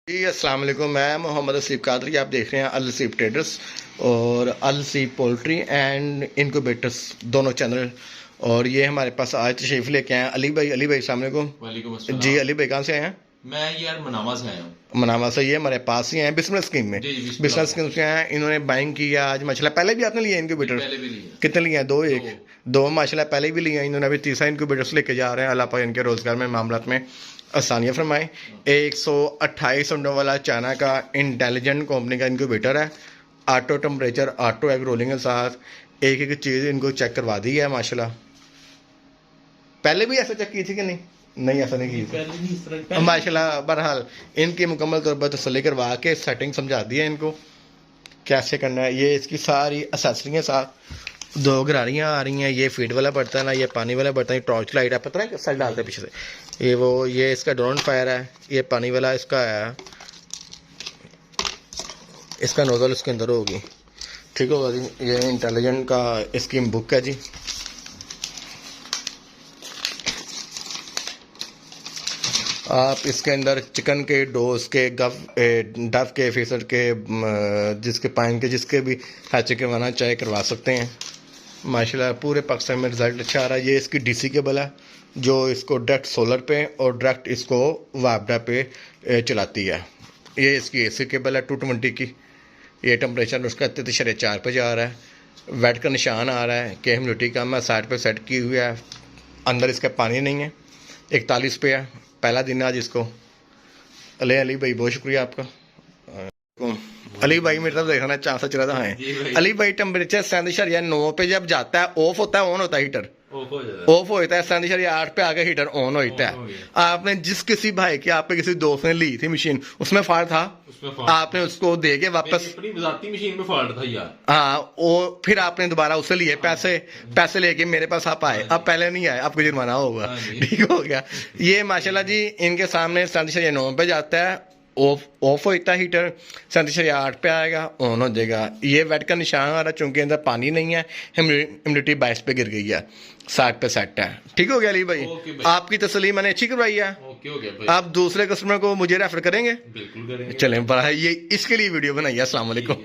जी अस्सलाम वालेकुम। मैं मोहम्मद असीफ कादरी, आप देख रहे हैं अल असीफ ट्रेडर्स और अल असीफ पोल्ट्री एंड इनक्यूबेटर्स दोनों चैनल। और ये हमारे पास आज तशरीफ लेके आए हैं अली भाई। अली भाई अस्सलाम वालेकुम। वालेकुम जी अस्सलाम। अली भाई कहाँ से आए हैं? मैं यार मनामा से आया हूँ। मनामा से। ये हमारे पास ही हैं बिस्मिल स्कीम में। जी जी बिस्मिल बिस्मिल्लाह। स्कीम से आए हैं, इन्होंने बाइंग किया आज माशाल्लाह। पहले भी आपने लिया जी इनक्यूबेटर? पहले भी लिया। कितने लिए हैं? दो? दो। एक दो माशाल्लाह पहले भी लिए हैं इन्होंने। अभी तीसरा इनक्यूबेटर्स लेके जा रहे हैं। अल्लाह पाक इनके रोजगार में मामलात में आसानियाँ फरमाएं। 128 अंडों वाला चाइना का इंटेलिजेंट कंपनी का इनक्यूबेटर है। Auto temperature, auto egg rolling के साथ एक एक चीज़ इनको चेक करवा दी है माशाल्लाह। पहले भी ऐसा चेक की थी कि नहीं? नहीं, ऐसा नहीं की थी पहले नहीं इस तरह माशाल्लाह। बहरहाल इनकी मुकम्मल तौर पर तसल्ली करवा के सेटिंग समझा दी है इनको कैसे करना है। ये इसकी सारी असैसरियाँ साथ, दो गरारियाँ आ रही हैं। ये फीड वाला बर्तन है ना, ये पानी वाला बर्तन है। टॉर्च लाइट है, पता है सेल डालते हैं पीछे से। ये इसका ड्रोन फायर है। ये पानी वाला इसका है, इसका नोजल इसके अंदर होगी। ठीक होगा जी। ये इंटेलिजेंट का इसकी बुक है जी। आप इसके अंदर चिकन के, डोज के, डव के, फेसर के, जिसके पाइन के, जिसके भी हैचे के माना चाहे करवा सकते हैं माशाल्लाह। पूरे पाकिस्तान में रिजल्ट अच्छा आ रहा है। ये इसकी डीसी केबल है जो इसको डायरेक्ट सोलर पे और डायरेक्ट इसको वापडा पे चलाती है। ये इसकी एसी केबल है 220 की। ये टेम्परेचर उसका 33.4 पे जा रहा है। वेट का निशान आ रहा है कि ह्यूमिडिटी कम है। साइड पे सेट की हुई है। अंदर इसका पानी नहीं है। 41 पे है। पहला दिन है आज इसको। अली भाई बहुत शुक्रिया आपका। अली भाई मेरी तरफ देखना चांस चला रहा है। अली भाई टेम्परेचर 37.9 पे जब जाता है ऑफ होता है, ऑन होता है हीटर? ऑफ हो जाता है। 37.8 पे आगे हीटर ऑन होता है। आपने जिस किसी भाई के, आपके किसी दोस्त ने ली थी मशीन, उसमें फॉल्ट था, आपने उसको दे के वापस अपनी ज़ाती मशीन में फॉल्ट था यार। हाँ, वो फिर आपने दोबारा उससे लिए पैसे लेके मेरे पास आप आए। अब पहले नहीं आए, आपको जुर्माना होगा। ठीक हो गया। ये माशाल्लाह जी इनके सामने 37.9 पे जाता है, ऑफ होता है हीटर। 37.8 पे आएगा, ऑन हो जाएगा। ये वेट का निशान आ रहा है चूंकि अंदर पानी नहीं है। ह्यूमिडिटी 22 पे गिर गई है। 60 पे सेट है। ठीक हो गया अली भाई? आपकी तसल्ली मैंने अच्छी करवाई है। ओके हो गया भाई। आप दूसरे कस्टमर को मुझे रेफर करेंगे? बिल्कुल करेंगे। चलें, बड़ा ये इसके लिए वीडियो बनाइए। अस्सलाम वालेकुम।